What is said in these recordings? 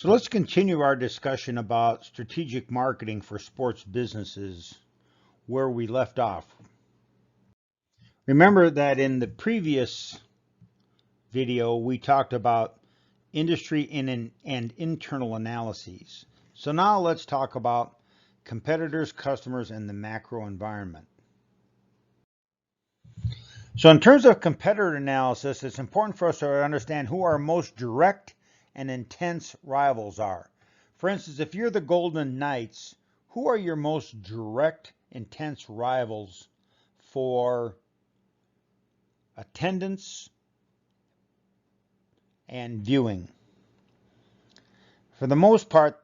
So let's continue our discussion about strategic marketing for sports businesses where we left off. Remember that in the previous video we talked about industry and internal analyses. So now let's talk about competitors, customers, and the macro environment. So in terms of competitor analysis, it's important for us to understand who our most direct and intense rivals are. For instance, if you're the Golden Knights, who are your most direct, intense rivals for attendance and viewing? For the most part,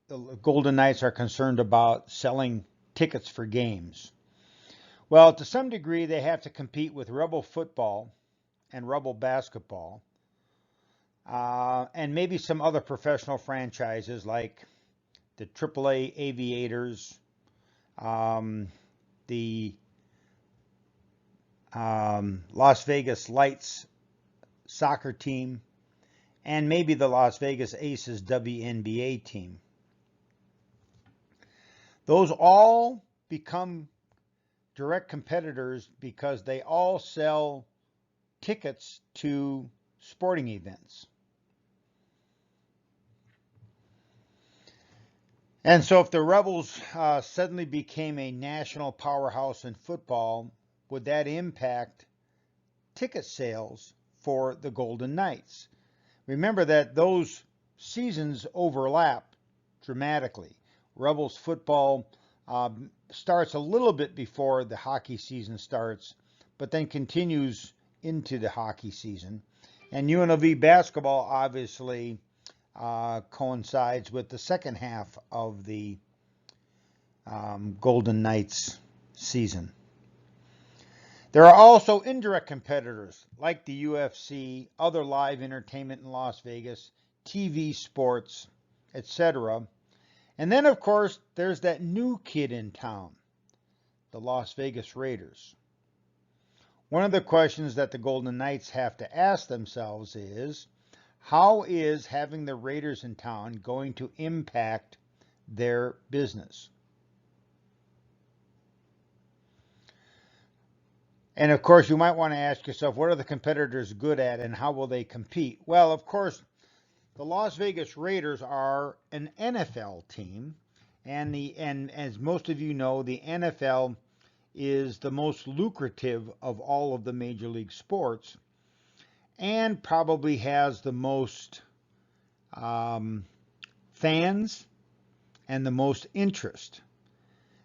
the Golden Knights are concerned about selling tickets for games. Well, to some degree, they have to compete with Rebel football and Rebel basketball, and maybe some other professional franchises like the AAA Aviators, the Las Vegas Lights soccer team, and maybe the Las Vegas Aces WNBA team. Those all become direct competitors because they all sell tickets to sporting events. And so if the Rebels suddenly became a national powerhouse in football, would that impact ticket sales for the Golden Knights? Remember that those seasons overlap dramatically. Rebels football starts a little bit before the hockey season starts, but then continues into the hockey season. And UNLV basketball obviously coincides with the second half of the Golden Knights season. There are also indirect competitors like the UFC, other live entertainment in Las Vegas, TV sports, etc. And then, of course, there's that new kid in town, the Las Vegas Raiders. One of the questions that the Golden Knights have to ask themselves is, how is having the Raiders in town going to impact their business? And of course, you might want to ask yourself, what are the competitors good at and how will they compete? Well, of course, the Las Vegas Raiders are an NFL team, and as most of you know, the NFL is the most lucrative of all of the major league sports and probably has the most fans and the most interest.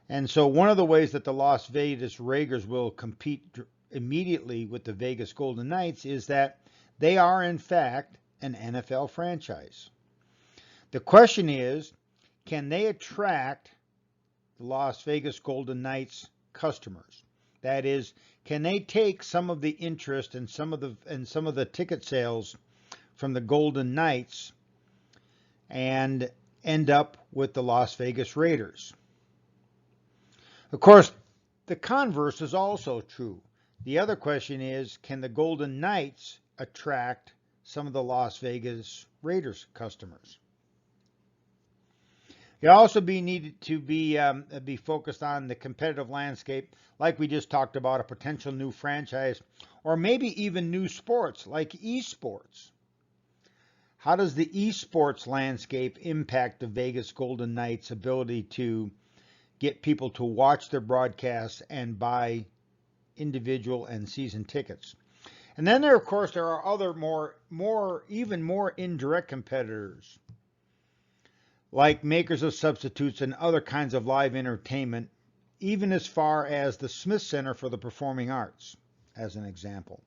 And so one of the ways that the Las Vegas Raiders will compete immediately with the Vegas Golden Knights is that they are, in fact, an NFL franchise. The question is, can they attract the Las Vegas Golden Knights customers? That is, can they take some of the interest and some of the ticket sales from the Golden Knights and end up with the Las Vegas Raiders? Of course, the converse is also true. The other question is, can the Golden Knights attract some of the Las Vegas Raiders customers? It also needed to be focused on the competitive landscape, like we just talked about, a potential new franchise, or maybe even new sports like esports. How does the esports landscape impact the Vegas Golden Knights' ability to get people to watch their broadcasts and buy individual and season tickets? And then there are other even more indirect competitors, like makers of substitutes and other kinds of live entertainment, even as far as the Smith Center for the Performing Arts, as an example.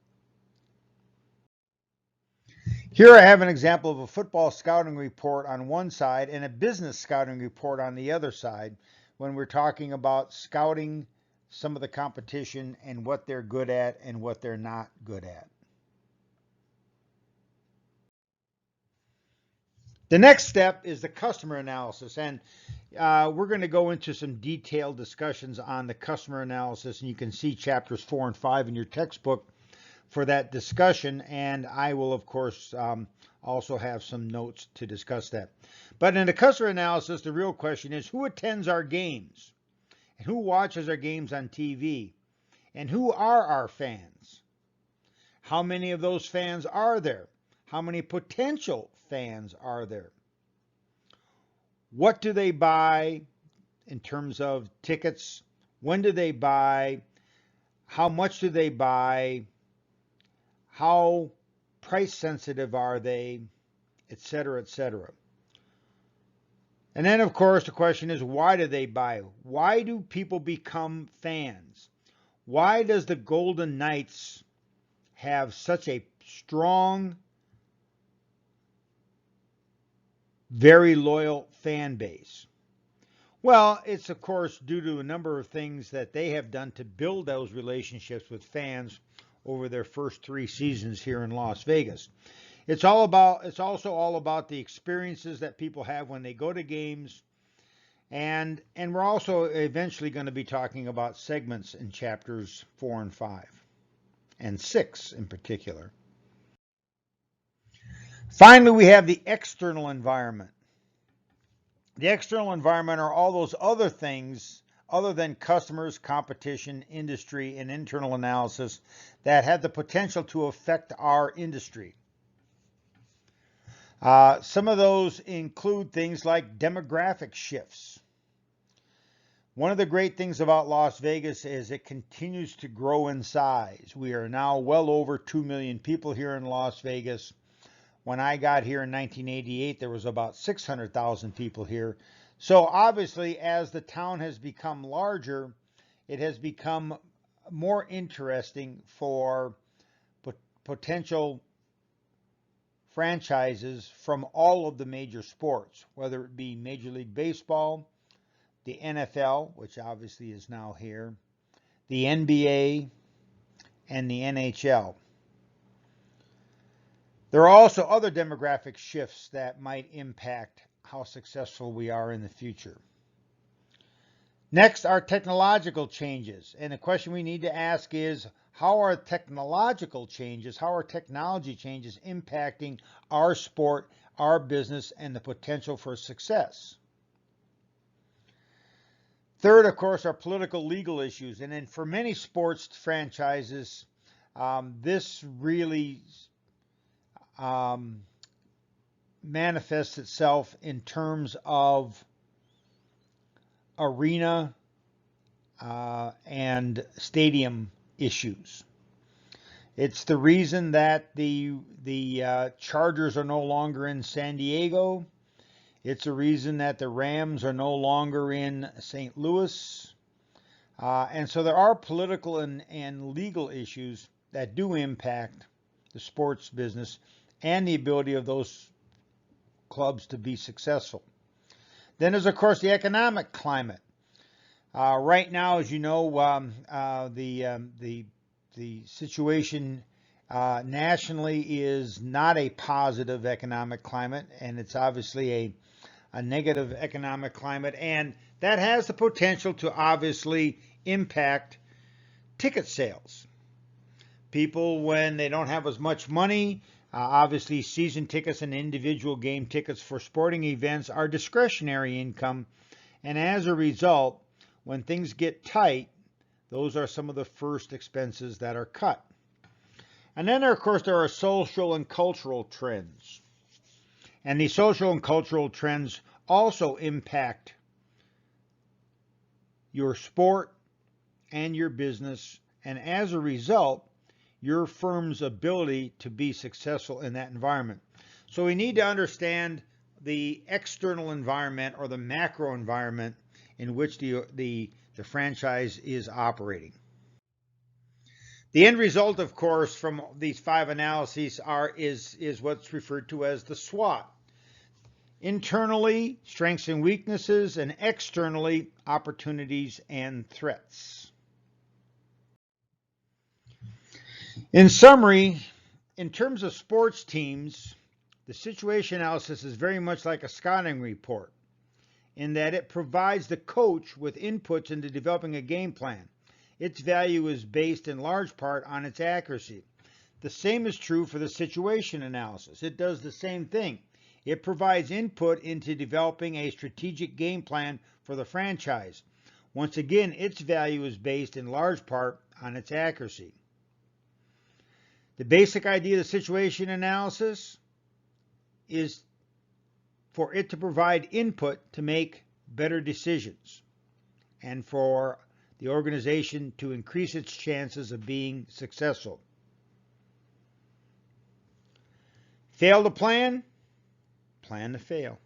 Here I have an example of a football scouting report on one side and a business scouting report on the other side when we're talking about scouting some of the competition and what they're good at and what they're not good at. The next step is the customer analysis, and we're going to go into some detailed discussions on the customer analysis, and you can see chapters 4 and 5 in your textbook. for that discussion, and I will, of course, also have some notes to discuss that. But in the customer analysis, the real question is who attends our games? And who watches our games on TV? And who are our fans? How many of those fans are there? How many potential fans are there? What do they buy in terms of tickets? When do they buy? How much do they buy? How price sensitive are they? Etc., etc. And then, of course, the question is, why do they buy? Why do people become fans? Why does the Golden Knights have such a strong, very loyal fan base? Well, it's of course due to a number of things that they have done to build those relationships with fans over their first 3 seasons here in Las Vegas. It's also all about the experiences that people have when they go to games, and we're also eventually going to be talking about segments in chapters 4 and 5 and 6 in particular. Finally, we have the external environment. The external environment are all those other things other than customers, competition, industry, and internal analysis that have the potential to affect our industry. Some of those include things like demographic shifts. One of the great things about Las Vegas is it continues to grow in size. We are now well over 2 million people here in Las Vegas. When I got here in 1988, there was about 600,000 people here. So obviously, as the town has become larger, it has become more interesting for potential franchises from all of the major sports, whether it be Major League Baseball, the NFL, which obviously is now here, the NBA, and the NHL. There are also other demographic shifts that might impact how successful we are in the future. Next are technological changes. And the question we need to ask is, how are technology changes impacting our sport, our business, and the potential for success? Third, of course, are political legal issues. And then for many sports franchises, this really manifests itself in terms of arena and stadium issues. It's the reason that the Chargers are no longer in San Diego. It's the reason that the Rams are no longer in St. Louis. And so there are political and legal issues that do impact the sports business and the ability of those clubs to be successful. Then there's, of course, the economic climate. Right now, as you know, the situation nationally is not a positive economic climate, and it's obviously a negative economic climate, and that has the potential to obviously impact ticket sales. People, when they don't have as much money, obviously season tickets and individual game tickets for sporting events are discretionary income, and as a result, when things get tight, those are some of the first expenses that are cut. And then, of course, there are social and cultural trends. And the social and cultural trends also impact your sport and your business, and as a result, your firm's ability to be successful in that environment. So we need to understand the external environment or the macro environment in which the franchise is operating. The end result, of course, from these 5 analyses is what's referred to as the SWOT. Internally, strengths and weaknesses, and externally, opportunities and threats. In summary, in terms of sports teams, the situation analysis is very much like a scouting report in that it provides the coach with inputs into developing a game plan. Its value is based in large part on its accuracy. The same is true for the situation analysis. It does the same thing. It provides input into developing a strategic game plan for the franchise. Once again, its value is based in large part on its accuracy. The basic idea of the situation analysis is for it to provide input to make better decisions and for the organization to increase its chances of being successful. Fail to plan, plan to fail.